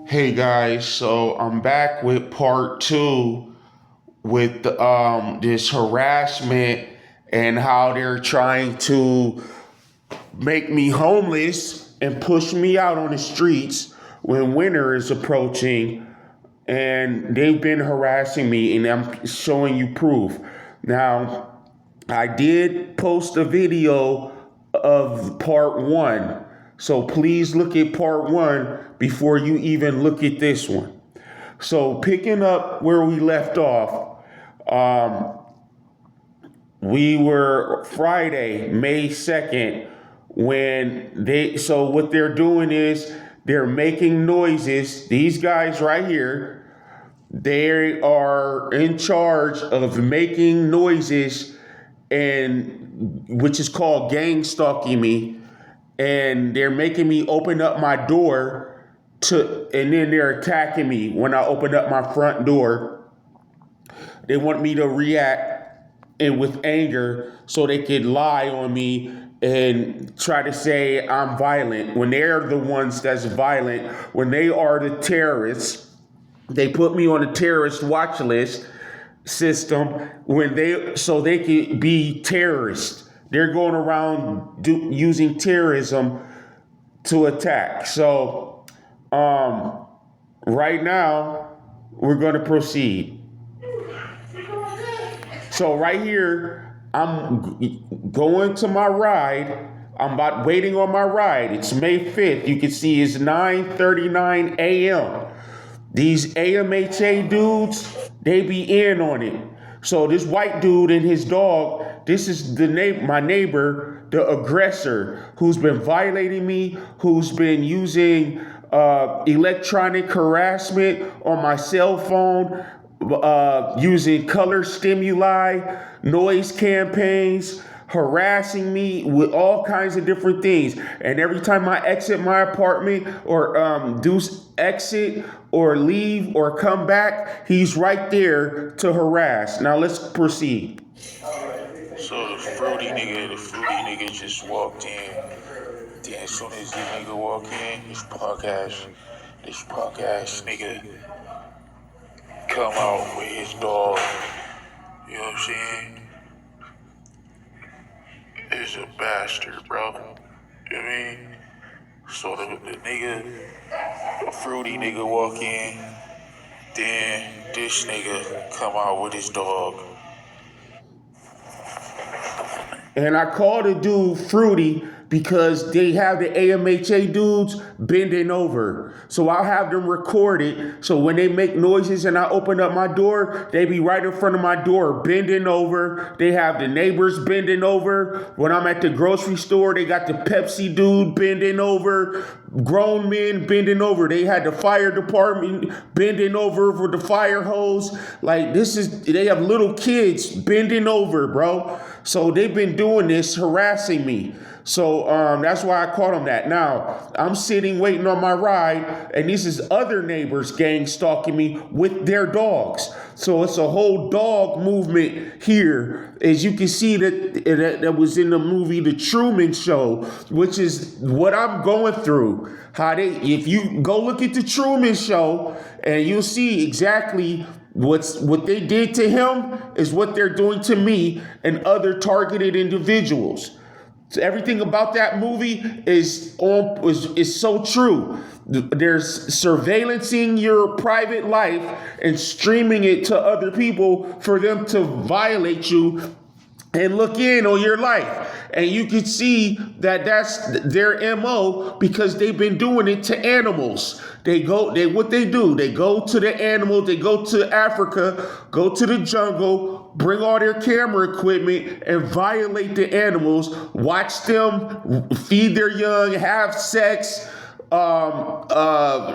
Hey guys, so I'm back with part two with this harassment and how they're trying to make me homeless and push me out on the streets when winter is approaching. And they've been harassing me, and I'm showing you proof. Now, I did post a video of part one. So please look at part one before you even look at this one. So picking up where we left off, um, we were Friday, May 2nd, so what they're doing is they're making noises. These guys right here, they are in charge of making noises, and which is called gang stalking me, and they're making me open up my door and then they're attacking me when I open up my front door. They want me to react and with anger so they could lie on me and try to say I'm violent when they're the ones that's violent, when they are the terrorists. They put me on a terrorist watch list system so they could be terrorists. They're going around using terrorism to attack. So right now we're going to proceed. So right here, I'm going to my ride. I'm about waiting on my ride. It's May 5th. You can see it's 9:39 a.m. These AMHA dudes, they be in on it. So this white dude and his dog, this is my neighbor, the aggressor, who's been violating me, who's been using electronic harassment on my cell phone, using color stimuli, noise campaigns, harassing me with all kinds of different things. And every time I exit my apartment or do exit or leave or come back, he's right there to harass. Now let's proceed. So the fruity nigga just walked in. Then as soon as the nigga walk in, this punk ass nigga come out with his dog. You know what I'm saying? Is a bastard, bro. You know what I mean? So the fruity nigga walk in, then this nigga come out with his dog. And I call the dude Fruity because they have the AMHA dudes bending over. So I'll have them record it. So when they make noises and I open up my door, they be right in front of my door bending over. They have the neighbors bending over. When I'm at the grocery store, they got the Pepsi dude bending over. Grown men bending over. They had the fire department bending over for the fire hose. Like they have little kids bending over, bro. So they've been doing this, harassing me. So that's why I caught them that. Now, I'm sitting waiting on my ride, and this is other neighbors gang stalking me with their dogs. So it's a whole dog movement here. As you can see that was in the movie The Truman Show, which is what I'm going through. If you go look at The Truman Show, and you'll see exactly what they did to him is what they're doing to me and other targeted individuals. So everything about that movie is so true. There's surveillancing your private life and streaming it to other people for them to violate you and look in on your life. And you can see that that's their MO because they've been doing it to animals. They go to the animals, they go to Africa, go to the jungle, bring all their camera equipment and violate the animals, watch them feed their young, have sex, hunt.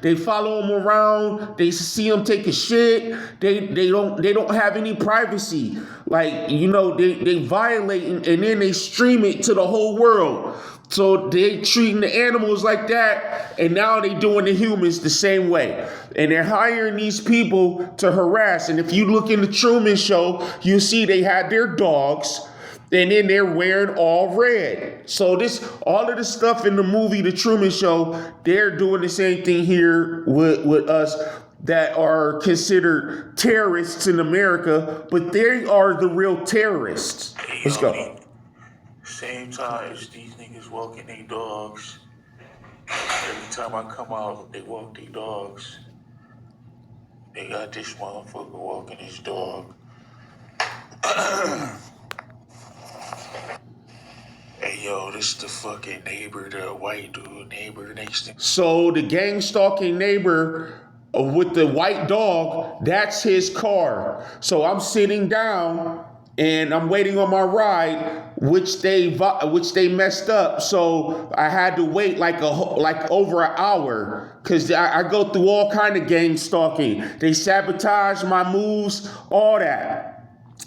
They follow them around. They see them take a shit. They don't have any privacy. Like, they violate and then they stream it to the whole world. So they treating the animals like that, and now they doing the humans the same way. And they're hiring these people to harass. And if you look in the Truman Show, you see they had their dogs. And then they're wearing all red. So all of the stuff in the movie, The Truman Show, they're doing the same thing here with us that are considered terrorists in America, but they are the real terrorists. Hey, Let's yo, go. same time as these niggas walking their dogs. Every time I come out, they walk their dogs. They got this motherfucker walking his dog. Hey, yo, this the fucking neighbor, the white dude neighbor next to me. So the gang stalking neighbor with the white dog, that's his car. So I'm sitting down and I'm waiting on my ride, which they messed up. So I had to wait like over an hour because I go through all kind of gang stalking. They sabotage my moves, all that.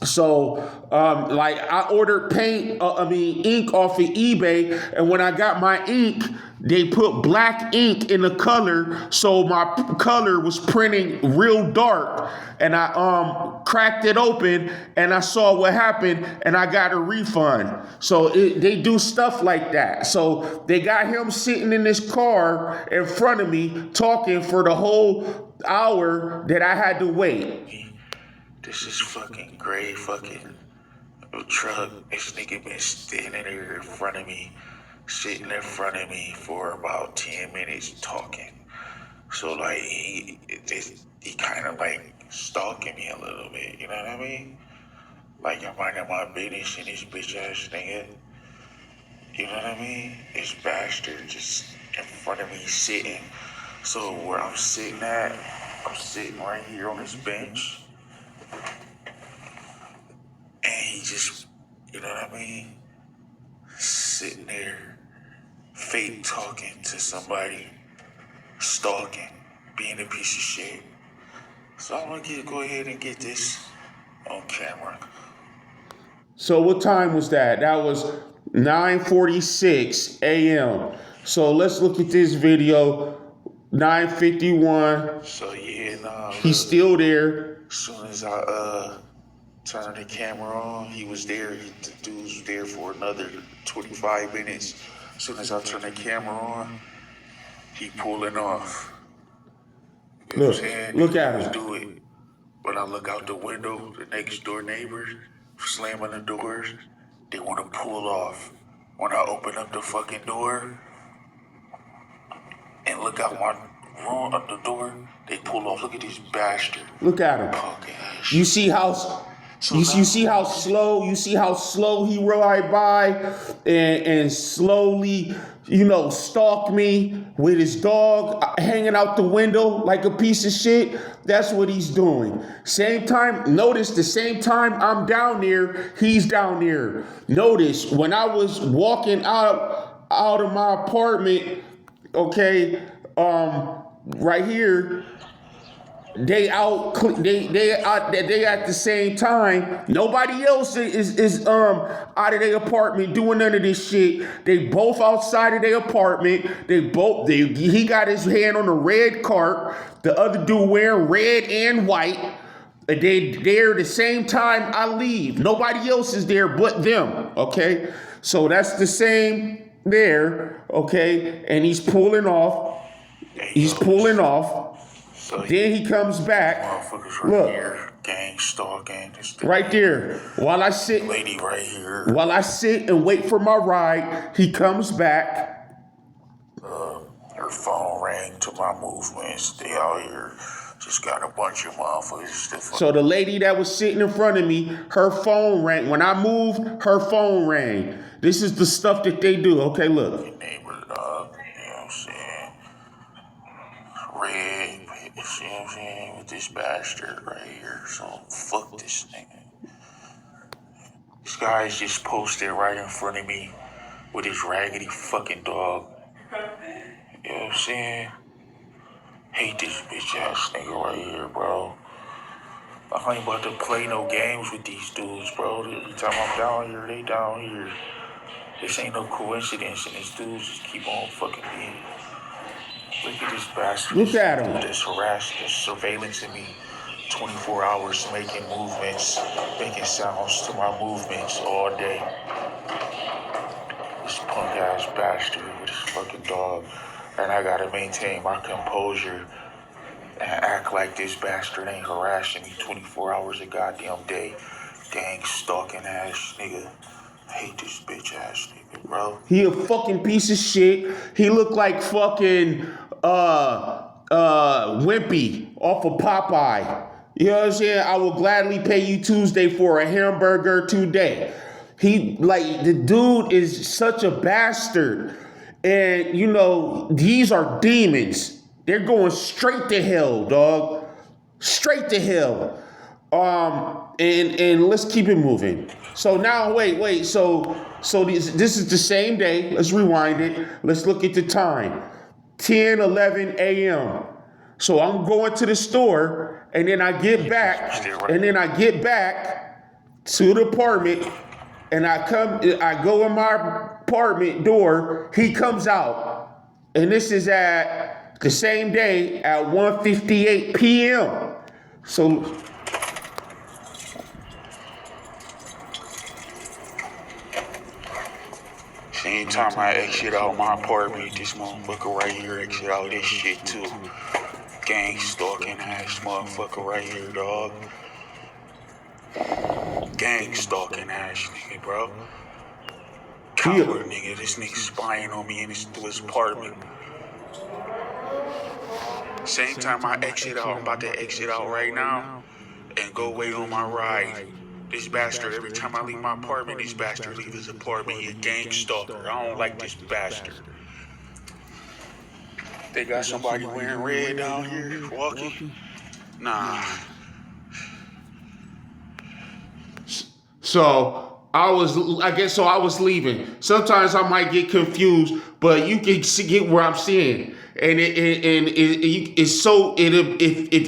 So, I ordered ink off of eBay, and when I got my ink, they put black ink in the color, so my color was printing real dark. And I cracked it open, and I saw what happened, and I got a refund. So they do stuff like that. So they got him sitting in this car in front of me, talking for the whole hour that I had to wait. This is fucking gray fucking truck. This nigga been standing there in front of me, sitting in front of me for about 10 minutes talking. So like he kind of like stalking me a little bit, you know what I mean? Like I'm minding my business and this bitch ass nigga. You know what I mean? This bastard just in front of me sitting. So where I'm sitting at, I'm sitting right here on this bench. And he just, you know what I mean? Sitting there, fake talking to somebody, stalking, being a piece of shit. So I'm gonna go ahead and get this on camera. So what time was that? That was 9:46 a.m. So let's look at this video. 9:51. So yeah, nah. He's still there. As soon as I turned the camera on, he was there. The dude was there for another 25 minutes. As soon as I turned the camera on, he pulling off. You know what I'm saying? Look at him. Do it. When I look out the window, the next door neighbors slamming the doors, they want to pull off. When I open up the fucking door and look out my room up the door, they pull off. Look at this bastard. Look at him. Okay. You see how you see how slow he ride by and slowly, stalk me with his dog hanging out the window like a piece of shit. That's what he's doing. Same time, notice the same time I'm down there, he's down there. Notice when I was walking out of my apartment, okay, right here, they at the same time. Nobody else is out of their apartment doing none of this shit. They both outside of their apartment. He got his hand on the red cart. The other dude wearing red and white. They're the same time I leave. Nobody else is there but them. Okay, so that's the same there. Okay, and he's pulling off. He's pulling off. So Then he comes back. Motherfuckers right Look, here, gang stalking. right there. While I sit, Lady right here. while I sit and wait for my ride, he comes back. Her phone rang to my movements. They out here just got a bunch of motherfuckers. So the lady that was sitting in front of me, her phone rang. When I moved, her phone rang. This is the stuff that they do. Okay, look. Neighbor, dog. You know what I'm saying? Red. You see what I'm saying? With this bastard right here. So fuck this nigga. This guy's just posted right in front of me with his raggedy fucking dog. You know what I'm saying? Hate this bitch ass nigga right here, bro. I ain't about to play no games with these dudes, bro. Every time I'm down here, they down here. This ain't no coincidence, and these dudes just keep on fucking being. Look at this bastard. Look at him. This harassing, this surveillancing me 24 hours making movements, making sounds to my movements all day. This punk ass bastard with his fucking dog. And I gotta maintain my composure and act like this bastard ain't harassing me 24 hours a goddamn day. Gang stalking ass nigga. I hate this bitch ass nigga, bro. He a fucking piece of shit. He look like fucking Wimpy off of Popeye. You know what I'm saying? I will gladly pay you Tuesday for a hamburger today. He, like, the dude is such a bastard. And, you know, these are demons. They're going straight to hell, dog. Straight to hell. And let's keep it moving. So now, wait. So this is the same day. Let's rewind it. Let's look at the time. 10:11 a.m. So I'm going to the store, and then I get back, to the apartment, and I go in my apartment door. He comes out, and this is at the same day at 1:58 p.m. So. Same time I exit out my apartment, this motherfucker right here exit out this shit too. Gang stalking ass motherfucker right here, dog. Gang stalking ass nigga, bro. Coward nigga, this nigga spying on me through his apartment. Same time I exit out, I'm about to exit out right now and go wait on my ride. This bastard, every time I leave my apartment, this bastard leave his apartment. He a gang stalker. I don't like this bastard. They got somebody wearing red down here walking? Nah. So I was leaving. Sometimes I might get confused, but you can get where I'm seeing. If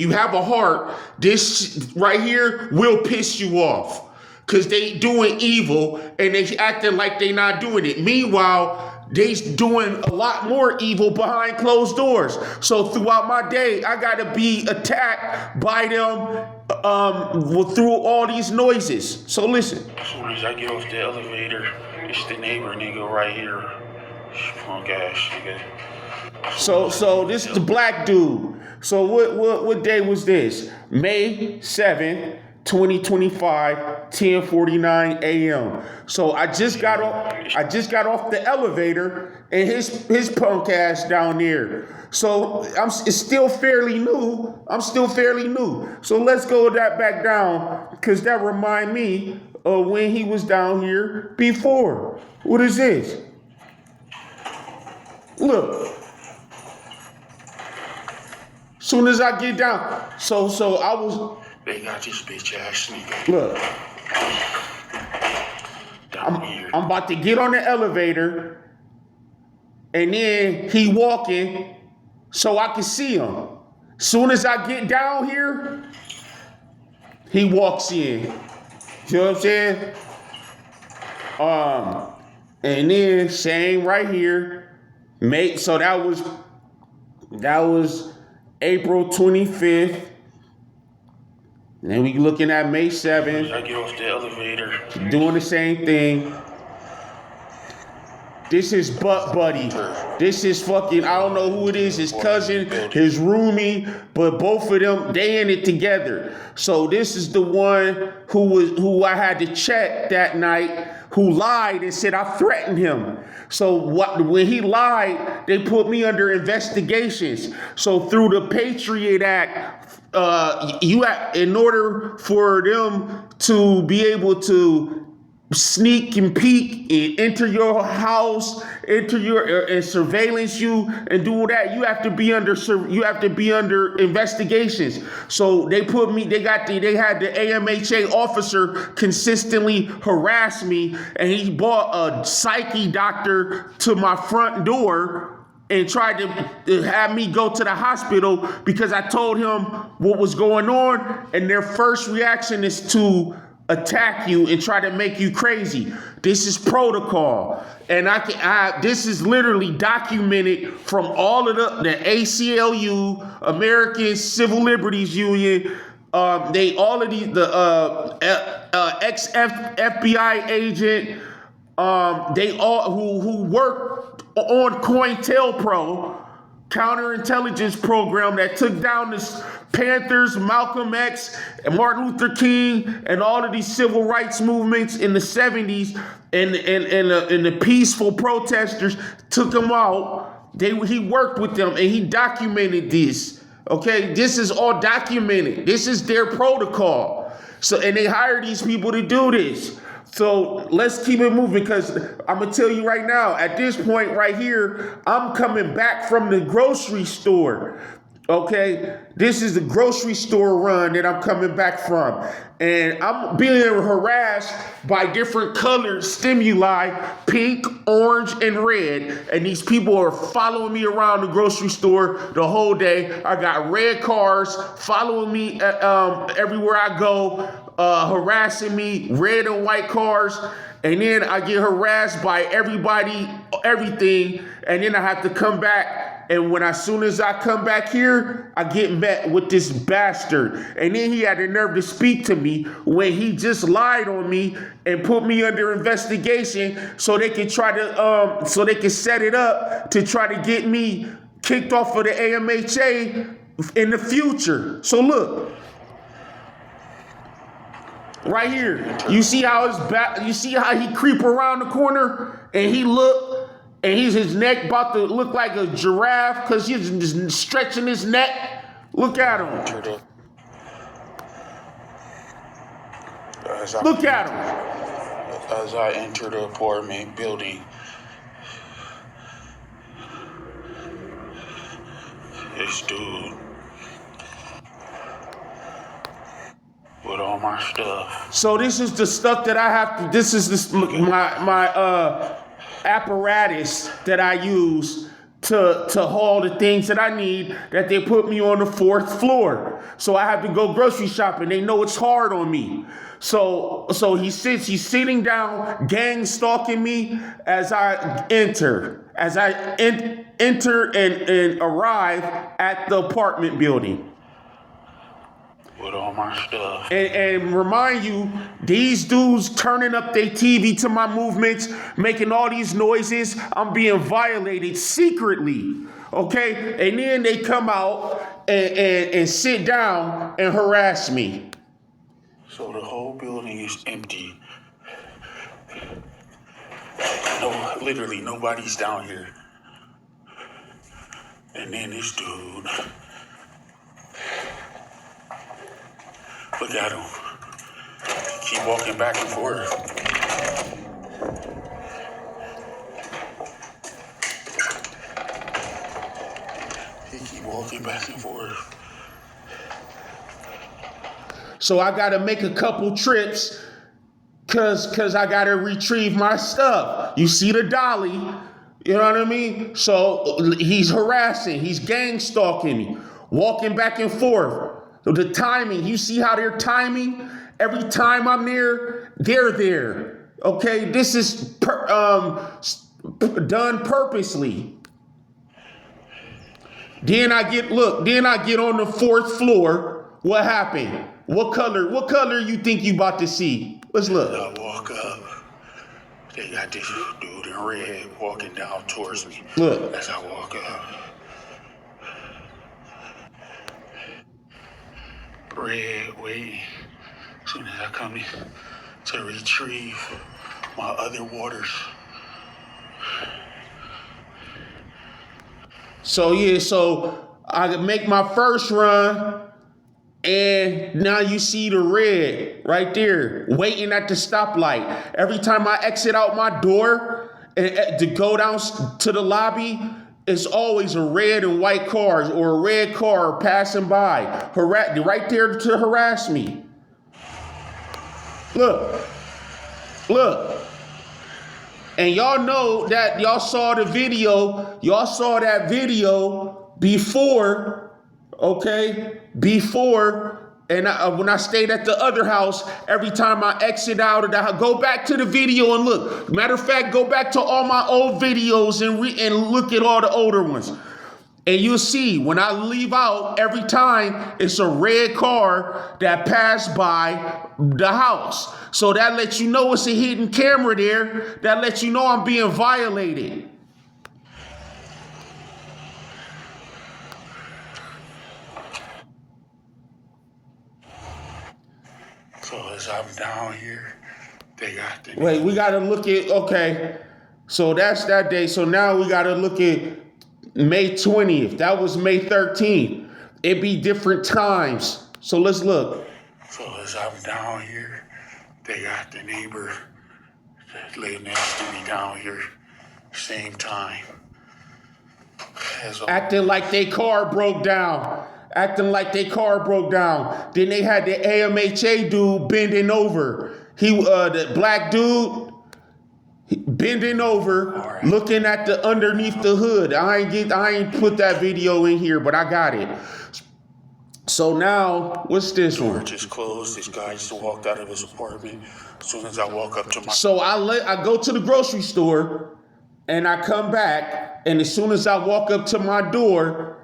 you have a heart, this right here will piss you off. Cause they doing evil and they acting like they not doing it. Meanwhile, they doing a lot more evil behind closed doors. So throughout my day, I gotta be attacked by them through all these noises. So listen. As soon as I get off the elevator, it's the neighbor nigga right here. Punk ass nigga. So this is the black dude. So what day was this? May 7th, 2025, 10:49 a.m. So I just got off the elevator and his punk ass down there. So it's still fairly new. I'm still fairly new. So let's go back down because that remind me of when he was down here before. What is this? Look. Soon as I get down, so I was. They got this bitch ass nigga. Look, I'm about to get on the elevator, and then he walking, so I can see him. Soon as I get down here, he walks in. You know what I'm saying? And then same right here, mate. So that was April 25th. And we looking at May 7th. I get off the elevator. Doing the same thing. This is Butt Buddy. This is fucking, I don't know who it is, his cousin, his roomie, but both of them, they in it together. So this is the one who I had to check that night, who lied and said I threatened him. So when he lied, they put me under investigations. So through the Patriot Act, in order for them to be able to sneak and peek and enter your house, and surveillance you and do all that, you have to be under investigations. So they had the AMHA officer consistently harass me, and he brought a psyche doctor to my front door and tried to have me go to the hospital because I told him what was going on, and their first reaction is to attack you and try to make you crazy. This is protocol, and this is literally documented from all of the ACLU, American Civil Liberties Union, They all of these the ex FBI agent. They all who worked on COINTELPRO, counterintelligence program that took down the Panthers, Malcolm X, and Martin Luther King, and all of these civil rights movements in the 70s, and the peaceful protesters took them out. He worked with them and he documented this. Okay, this is all documented. This is their protocol. So, and they hire these people to do this. So let's keep it moving, because I'm gonna tell you right now, at this point right here, I'm coming back from the grocery store. Okay, this is the grocery store run that I'm coming back from, and I'm being harassed by different colored stimuli, pink, orange, and red, and these people are following me around the grocery store the whole day. I got red cars following me everywhere I go, harassing me, red and white cars, and then I get harassed by everybody, everything, and then I have to come back. And as soon as I come back here, I get met with this bastard. And then he had the nerve to speak to me when he just lied on me and put me under investigation so they can try to, so they can set it up to try to get me kicked off of the AMHA in the future. So look. Right here, you see how you see how he creep around the corner and he look, and his neck about to look like a giraffe because he's just stretching his neck. Look at him. Look at him. As I enter the apartment building, this dude with all my stuff. So this is the stuff that I have to. This is my apparatus that I use to haul the things that I need, that they put me on the 4th floor. So I have to go grocery shopping. They know it's hard on me. So he's sitting down, gang stalking me as I enter and arrive at the apartment building. With all my stuff. And remind you, these dudes turning up their TV to my movements, making all these noises. I'm being violated secretly, okay? And then they come out and sit down and harass me. So the whole building is empty. No, literally nobody's down here. And then this dude. Look at him. Keep walking back and forth. He keep walking back and forth. So I gotta make a couple trips cause I gotta retrieve my stuff. You see the dolly, you know what I mean? So he's harassing, he's gang stalking me, walking back and forth. So the timing, you see how they're timing? Every time I'm there, they're there. Okay, this is done purposely. Then I get on the 4th floor. What happened? What color you think you about to see? Let's look. I walk up. They got this dude in red walking down towards me. Look. As I walk up. Red waiting. As soon as I come in to retrieve my other waters. So I make my first run, and now you see the red right there, waiting at the stoplight. Every time I exit out my door and to go down to the lobby, it's always a red and white car or a red car passing by, right there to harass me. Look. And y'all know that y'all saw the video. Y'all saw that video before, okay? Before, and when I stayed at the other house, every time I exit out of the house, go back to the video and look. Matter of fact, go back to all my old videos and look at all the older ones. And you'll see when I leave out, every time it's a red car that passed by the house. So that lets you know it's a hidden camera there. That lets you know I'm being violated. So as I'm down here, they got the... Wait, we got to look at, okay. So that's that day. So now we got to look at May 20th. That was May 13th. It'd be different times. So let's look. So as I'm down here, they got the neighbor that lay next to me down here, same time. Acting like their car broke down. Then they had the AMHA dude bending over. The black dude bending over, looking at the underneath the hood. I ain't put that video in here, but I got it. So now, what's this one? Door just closed. This guy just walked out of his apartment. As soon as I walk up to my... So I go to the grocery store, and I come back, and as soon as I walk up to my door,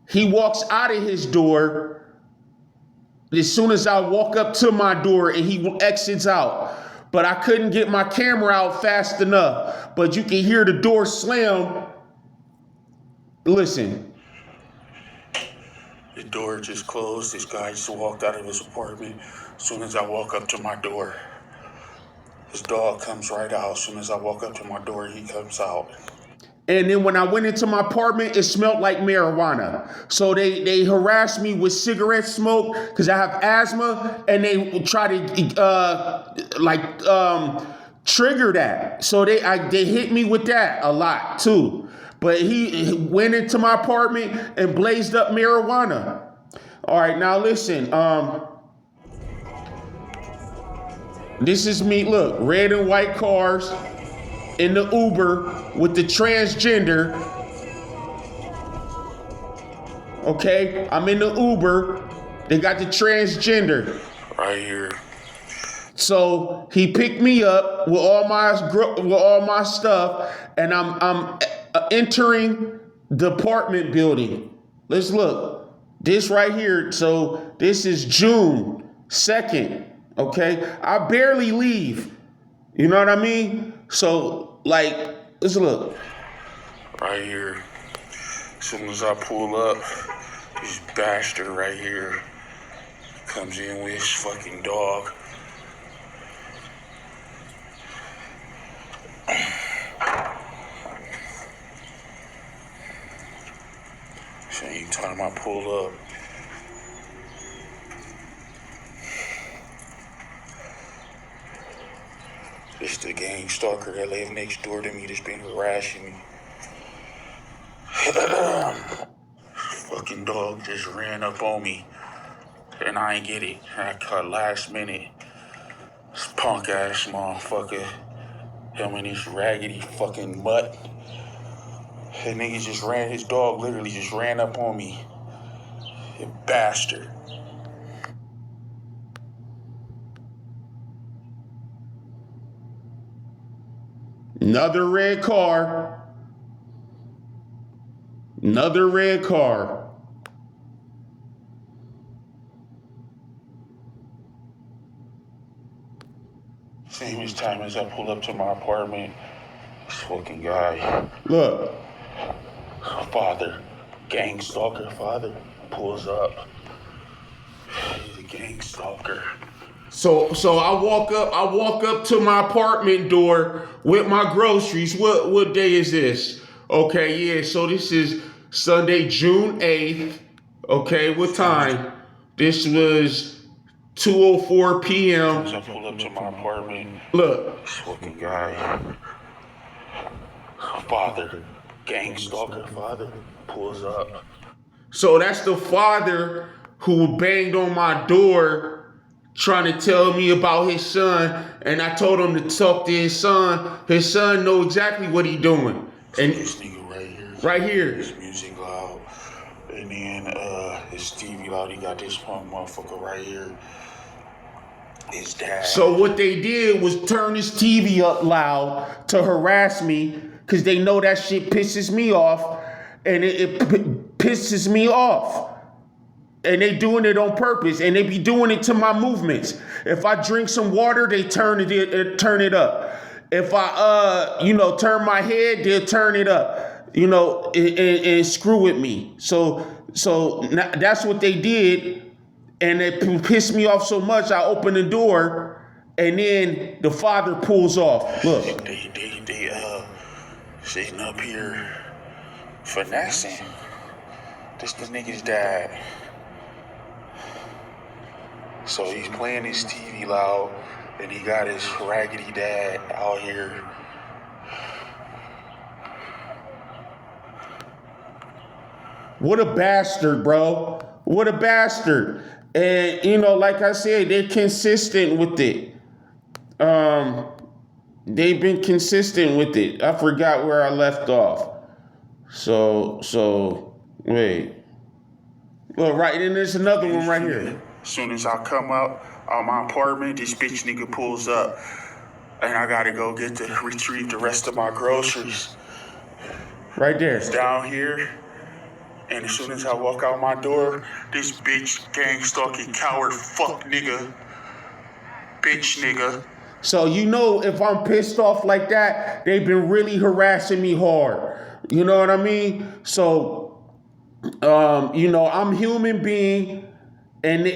he walks out of his door. As soon as I walk up to my door, and he exits out. But I couldn't get my camera out fast enough. But you can hear the door slam. Listen. The door just closed. This guy just walked out of his apartment. As soon as I walk up to my door, his dog comes right out. As soon as I walk up to my door, he comes out. And then when I went into my apartment, it smelled like marijuana. So they harassed me with cigarette smoke because I have asthma, and they try to trigger that. So they hit me with that a lot too. But he went into my apartment and blazed up marijuana. All right, now listen. This is me. Look, red and white cars in the Uber with the transgender. Okay, I'm in the Uber. They got the transgender right here. So he picked me up with all my stuff, and I'm entering the apartment building. Let's look. This right here. So this is June 2nd. Okay, I barely leave. You know what I mean? So let's look. Right here. As soon as I pull up, this bastard right here comes in with his fucking dog. Same time I pull up, it's the gang stalker that live next door to me that's been harassing me. Fucking dog just ran up on me, and I ain't get it. I caught last minute. This punk ass motherfucker, him and his raggedy fucking mutt. That nigga just ran, his dog literally just ran up on me. You bastard. Another red car. Another red car. Same as time as I pull up to my apartment, this fucking guy. Look. Father, gang stalker father, pulls up. He's a gang stalker. So I walk up to my apartment door with my groceries. What day is this? Okay, yeah, so this is Sunday, June 8th. Okay, what time? This was 2:04 p.m. As I pull up to my apartment, look. This fucking guy. Father, gang stalker father, pulls up. So that's the father who banged on my door trying to tell me about his son, and I told him to talk to his son. His son know exactly what he doing. And this nigga right here. His music loud. And then his TV loud. He got this punk motherfucker right here. His dad. So what they did was turn his TV up loud to harass me, because they know that shit pisses me off. and it pisses me off. And they doing it on purpose, and they be doing it to my movements. If I drink some water, they turn it up. If I turn my head, they'll turn it up. And screw with me. So that's what they did, and it pissed me off so much. I opened the door, and then the father pulls off. Look, They sitting up here finessing. This the nigga's dad. So he's playing his TV loud, and he got his raggedy dad out here. what a bastard, bro. What a bastard. And, like I said, they're consistent with it. They've been consistent with it. I forgot where I left off. So, wait. Well, right, and there's another one right here. As soon as I come out my apartment, this bitch nigga pulls up, and I gotta go retrieve the rest of my groceries. Right there. It's down here, and as soon as I walk out my door, this bitch gang stalking coward fuck nigga, bitch nigga. So if I'm pissed off like that, they've been really harassing me hard. You know what I mean? So, I'm a human being, and they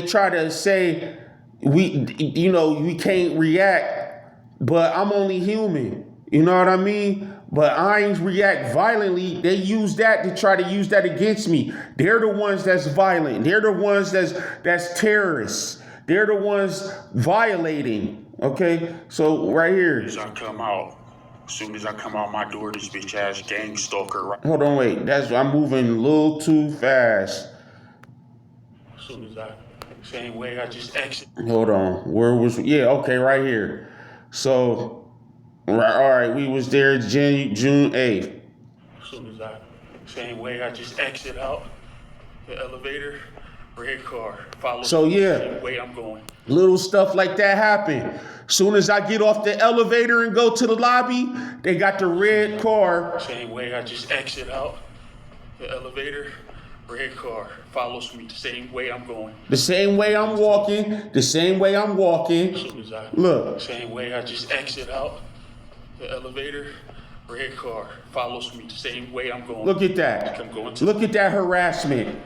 try to say we can't react, but I'm only human. You know what I mean? But I ain't react violently. They use that to try to use that against me. They're the ones that's violent. They're the ones that's terrorists. They're the ones violating. Okay, so right here. As soon as I come out my door, this bitch ass gang stalker. Right? Hold on, wait. I'm moving a little too fast. As soon as same way I just exit. Hold on. Okay, right here. So, all right, we was there June 8th. As soon as same way I just exit out the elevator, red car, follow So yeah, the way I'm going. Little stuff like that happen. Soon as I get off the elevator and go to the lobby, they got the red car. Same way I just exit out the elevator, red car follows me the same way I'm going. The same way I'm walking. The same way I'm walking. As soon as Look. Same way I just exit out the elevator, red car follows me the same way I'm going. Look at that. Look at that harassment.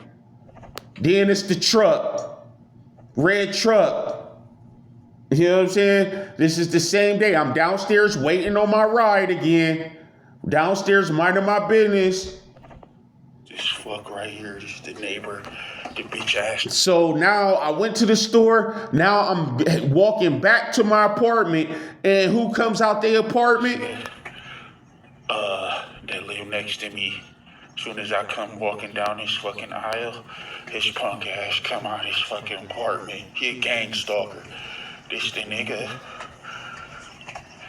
Then it's the truck. Red truck. You know what I'm saying? This is the same day. I'm downstairs waiting on my ride again. Downstairs minding my business. This fuck right here, this is the neighbor, the bitch ass. So now I went to the store. Now I'm walking back to my apartment. And who comes out the apartment? That live next to me. As soon as I come walking down this fucking aisle, his punk ass come out his fucking apartment. He a gang stalker. This the nigga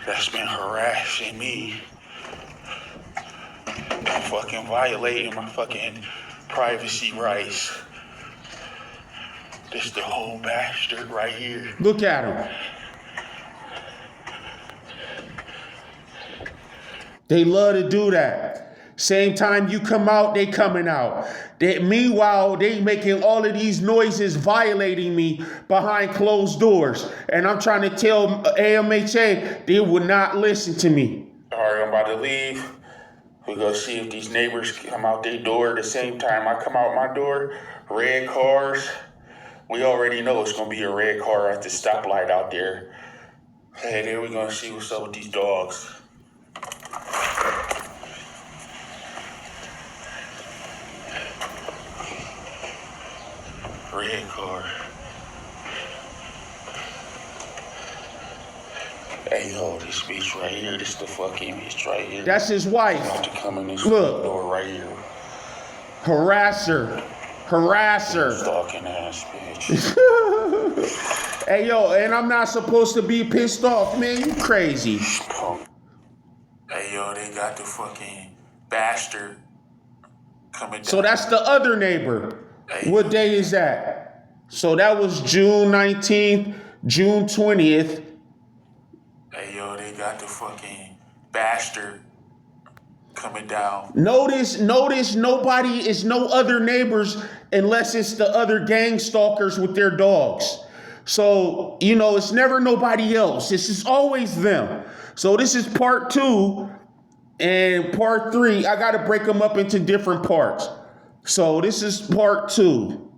that's been harassing me, fucking violating my fucking privacy rights. This the whole bastard right here. Look at him. They love to do that. Same time you come out, they coming out. Meanwhile, they making all of these noises violating me behind closed doors. And I'm trying to tell AMHA, they would not listen to me. All right, I'm about to leave. We're going to see if these neighbors come out their door at the same time I come out my door. Red cars. We already know it's going to be a red car at the stoplight out there. Hey, then we're going to see what's up with these dogs. Red car. Hey, yo, this bitch right here, this the fucking bitch right here. That's his wife. About to come in this Look. door right here. Harasser. Stalking ass bitch. Hey, yo, and I'm not supposed to be pissed off, man. You crazy. Hey, yo, they got the fucking bastard coming down. So that's the other neighbor. What day is that? So that was June 19th, June 20th. Hey, yo, they got the fucking bastard coming down. Notice nobody is no other neighbors unless it's the other gang stalkers with their dogs. So, it's never nobody else. It's just always them. So this is part 2. And part 3, I got to break them up into different parts. So this is part 2.